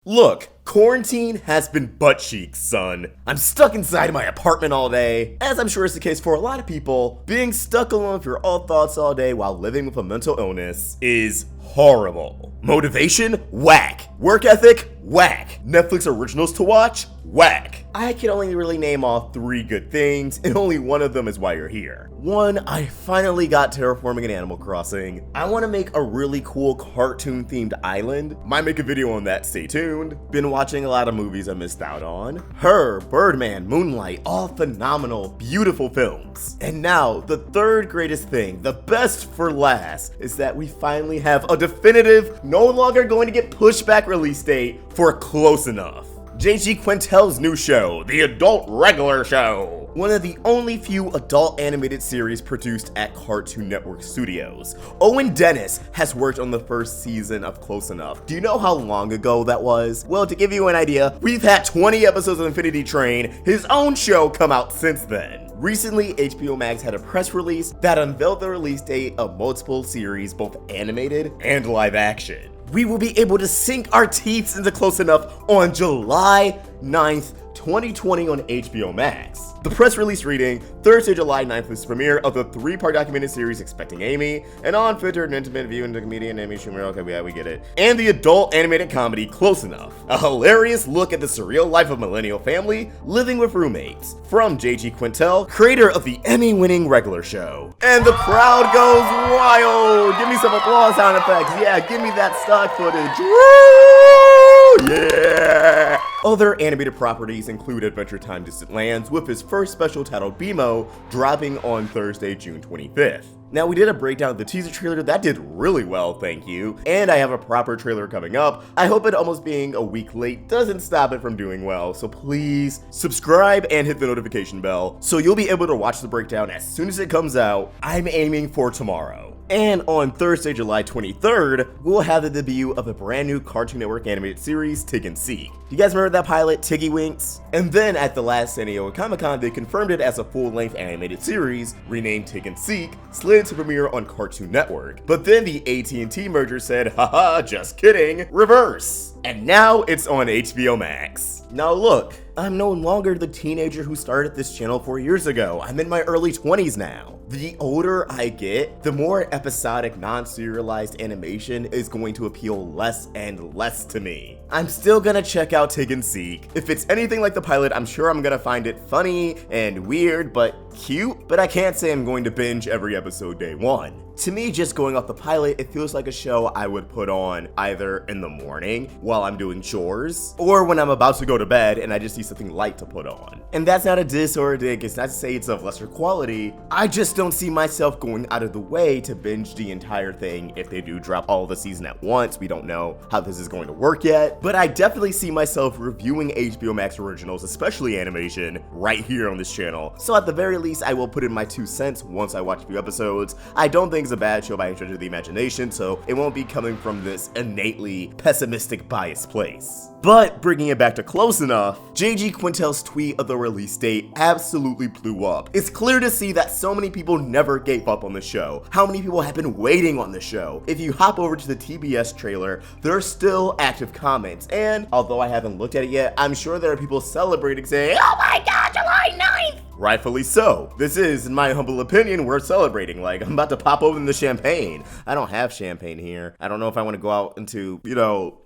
Look, quarantine has been butt cheeks, son. I'm stuck inside my apartment all day. As I'm sure is the case for a lot of people, being stuck alone with your own thoughts all day while living with a mental illness is horrible. Motivation? Whack. Work ethic? Whack. Netflix originals to watch? Whack. I can only really name off 3 good things, and only one of them is why you're here. 1, I finally got terraforming in Animal Crossing. I want to make a really cool cartoon-themed island. Might make a video on that, stay tuned. Been watching a lot of movies I missed out on. Her, Birdman, Moonlight, all phenomenal, beautiful films. And now, the 3rd greatest thing, the best for last, is that we finally have a definitive, no longer going to get pushed back release date for Close Enough. J.G. Quintel's new show, The Adult Regular Show. One of the only few adult animated series produced at Cartoon Network Studios. Owen Dennis has worked on the first season of Close Enough. Do you know how long ago that was? Well, to give you an idea, we've had 20 episodes of Infinity Train, his own show, come out since then. Recently, HBO Max had a press release that unveiled the release date of multiple series, both animated and live action. We will be able to sink our teeth into Close Enough on July 9th, 2020 on HBO Max. The press release reading, Thursday, July 9th is the premiere of the 3-part documented series Expecting Amy, an unfiltered and intimate view into comedian Amy Schumer, okay, yeah, we get it, and the adult animated comedy Close Enough, a hilarious look at the surreal life of a millennial family living with roommates, from J.G. Quintel, creator of the Emmy-winning Regular Show. And the crowd goes wild! Give me some applause sound effects, yeah, give me that stock footage, woo! Yeah! Other animated properties include Adventure Time Distant Lands, with his first special titled BMO dropping on Thursday, June 25th. Now, we did a breakdown of the teaser trailer that did really well, thank you, and I have a proper trailer coming up. I hope it almost being a week late doesn't stop it from doing well, so please subscribe and hit the notification bell so you'll be able to watch the breakdown as soon as it comes out. I'm aiming for tomorrow. And on Thursday, July 23rd, we'll have the debut of a brand new Cartoon Network animated series, Tig and Seek. You guys remember that pilot, Tiggy Winks? And then at the last San Diego Comic-Con, they confirmed it as a full-length animated series, renamed Tig and Seek, slated to premiere on Cartoon Network. But then the AT&T merger said, haha, just kidding, reverse. And now it's on HBO Max. Now look, I'm no longer the teenager who started this channel 4 years ago. I'm in my early 20s now. The older I get, the more episodic, non-serialized animation is going to appeal less and less to me. I'm still gonna check out Tig and Seek. If it's anything like the pilot, I'm sure I'm gonna find it funny and weird, but cute. But I can't say I'm going to binge every episode day 1. To me, just going off the pilot, it feels like a show I would put on either in the morning while I'm doing chores, or when I'm about to go to bed and I just need something light to put on. And that's not a diss or a dig, it's not to say it's of lesser quality. I just don't see myself going out of the way to binge the entire thing if they do drop all the season at once. We don't know how this is going to work yet, but I definitely see myself reviewing HBO Max originals, especially animation, right here on this channel. So at the very least, I will put in my 2 cents once I watch a few episodes. I don't think it's a bad show by any stretch of the imagination, so it won't be coming from this innately pessimistic, biased place. But bringing it back to Close Enough, J.G. Quintel's tweet of the release date absolutely blew up. It's clear to see that so many people never gave up on the show. How many people have been waiting on the show? If you hop over to the TBS trailer, there are still active comments, and although I haven't looked at it yet, I'm sure there are people celebrating saying, "Oh my god, July 9th!" Rightfully so. This is, in my humble opinion, worth celebrating. Like, I'm about to pop open the champagne. I don't have champagne here. I don't know if I want to go out into,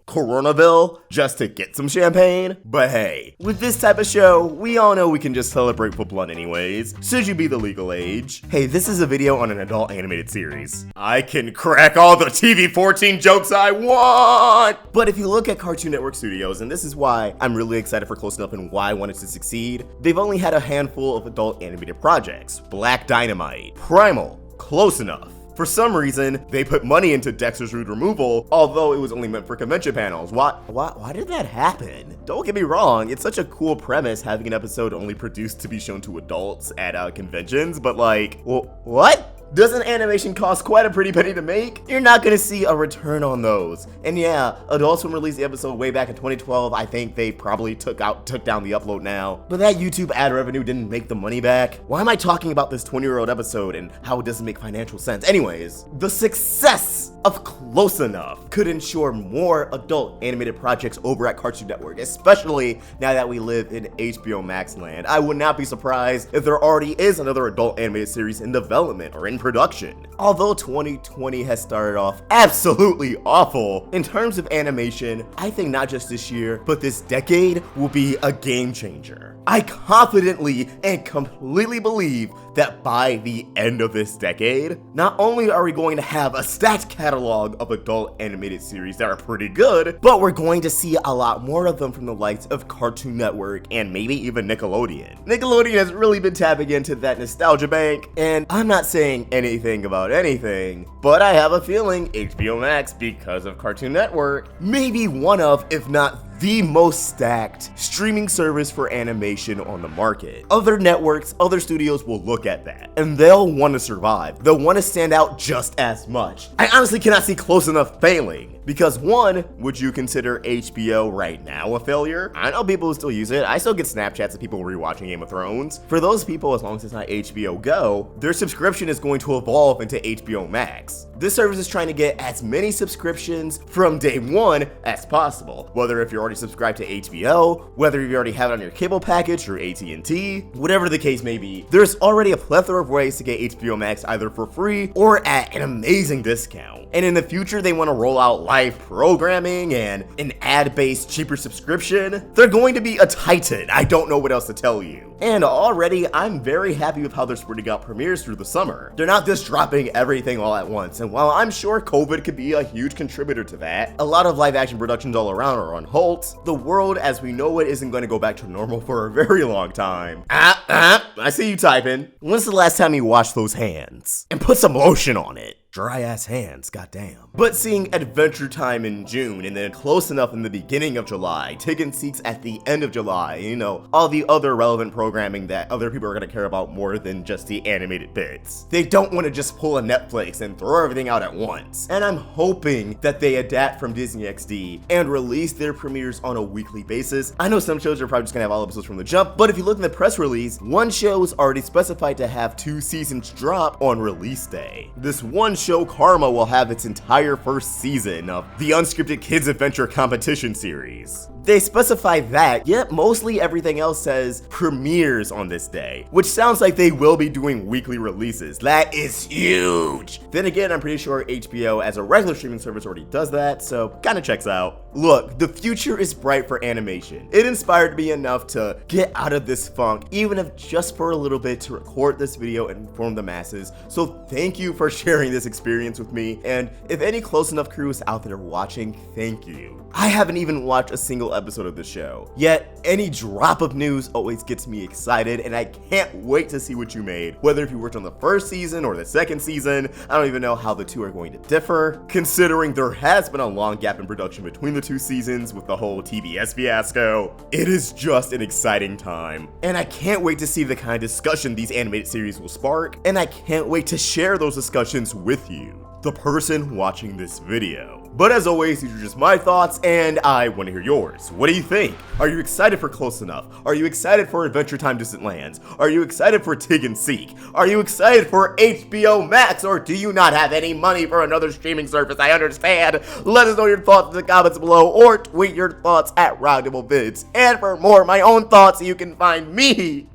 Coronaville just to get some champagne. But hey, with this type of show, we all know we can just celebrate for blunt anyways, should you be the legal age. Hey, this is a video on an adult animated series. I can crack all the TV-14 jokes I want! But if you look at Cartoon Network Studios, and this is why I'm really excited for Close Enough and why I wanted to succeed, they've only had a handful of adult animated projects. Black Dynamite, Primal, Close Enough. For some reason, they put money into Dexter's Rude Removal, although it was only meant for convention panels. Why did that happen? Don't get me wrong, it's such a cool premise having an episode only produced to be shown to adults at conventions, but like, what? Doesn't animation cost quite a pretty penny to make? You're not gonna see a return on those. And yeah, Adult Swim released the episode way back in 2012. I think they probably took down the upload now. But that YouTube ad revenue didn't make the money back. Why am I talking about this 20-year-old episode and how it doesn't make financial sense? Anyways, the success of Close Enough could ensure more adult animated projects over at Cartoon Network, especially now that we live in HBO Max land. I would not be surprised if there already is another adult animated series in development or in production. Although 2020 has started off absolutely awful, in terms of animation, I think not just this year, but this decade will be a game changer. I confidently and completely believe that by the end of this decade, not only are we going to have a stacked catalog of adult animated series that are pretty good, but we're going to see a lot more of them from the likes of Cartoon Network and maybe even Nickelodeon. Nickelodeon has really been tapping into that nostalgia bank, and I'm not saying anything about anything, but I have a feeling HBO Max, because of Cartoon Network, may be one of, if not the most stacked streaming service for animation on the market. Other networks, other studios will look at that, and they'll want to survive. They'll want to stand out just as much. I honestly cannot see Close Enough failing. Because one, would you consider HBO right now a failure? I know people who still use it. I still get Snapchats of people rewatching Game of Thrones. For those people, as long as it's not HBO Go, their subscription is going to evolve into HBO Max. This service is trying to get as many subscriptions from day one as possible. Whether if you're already subscribed to HBO, whether you already have it on your cable package or AT&T, whatever the case may be, there's already a plethora of ways to get HBO Max either for free or at an amazing discount. And in the future, they want to roll out live programming and an ad-based cheaper subscription. They're going to be a titan. I don't know what else to tell you. And already, I'm very happy with how they're spreading out premieres through the summer. They're not just dropping everything all at once, and while I'm sure COVID could be a huge contributor to that, a lot of live action productions all around are on halt. The world as we know it isn't going to go back to normal for a very long time. I see you typing. When's the last time you washed those hands? And put some lotion on it. Dry ass hands, goddamn. But seeing Adventure Time in June and then Close Enough in the beginning of July, Taking Seats at the end of July, you know, all the other relevant programming that other people are gonna care about more than just the animated bits. They don't want to just pull a Netflix and throw everything out at once. And I'm hoping that they adapt from Disney XD and release their premieres on a weekly basis. I know some shows are probably just gonna have all episodes from the jump, but if you look in the press release, one show is already specified to have 2 seasons drop on release day. This one show, Karma, will have its entire first season of the unscripted kids adventure competition series. They specify that, yet mostly everything else says premieres on this day, which sounds like they will be doing weekly releases. That is huge. Then again, I'm pretty sure HBO as a regular streaming service already does that, so kinda checks out. Look, the future is bright for animation. It inspired me enough to get out of this funk, even if just for a little bit, to record this video and inform the masses. So thank you for sharing this experience with me, and if any Close Enough crew is out there watching, thank you. I haven't even watched a single episode of the show, yet any drop of news always gets me excited, and I can't wait to see what you made. Whether if you worked on the first season or the second season, I don't even know how the two are going to differ, considering there has been a long gap in production between the 2 seasons with the whole TBS fiasco. It is just an exciting time, and I can't wait to see the kind of discussion these animated series will spark, and I can't wait to share those discussions with you, the person watching this video. But as always, these are just my thoughts, and I want to hear yours. What do you think? Are you excited for Close Enough? Are you excited for Adventure Time Distant Lands? Are you excited for Tig and Seek? Are you excited for HBO Max? Or do you not have any money for another streaming service? I understand. Let us know your thoughts in the comments below, or tweet your thoughts at Roundtable Vids. And for more of my own thoughts, you can find me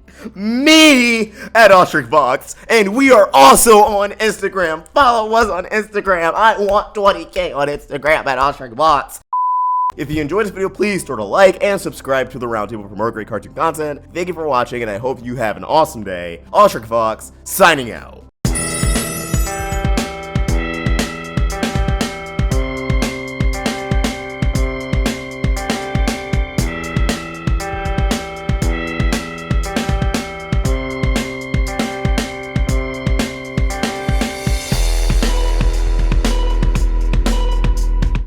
at OstricVox, and we are also on Instagram. Follow us on Instagram. I want 20K on Instagram at OstricVox. If you enjoyed this video, please throw a like and subscribe to the Roundtable for more great cartoon content. Thank you for watching, and I hope you have an awesome day. OstricVox, signing out.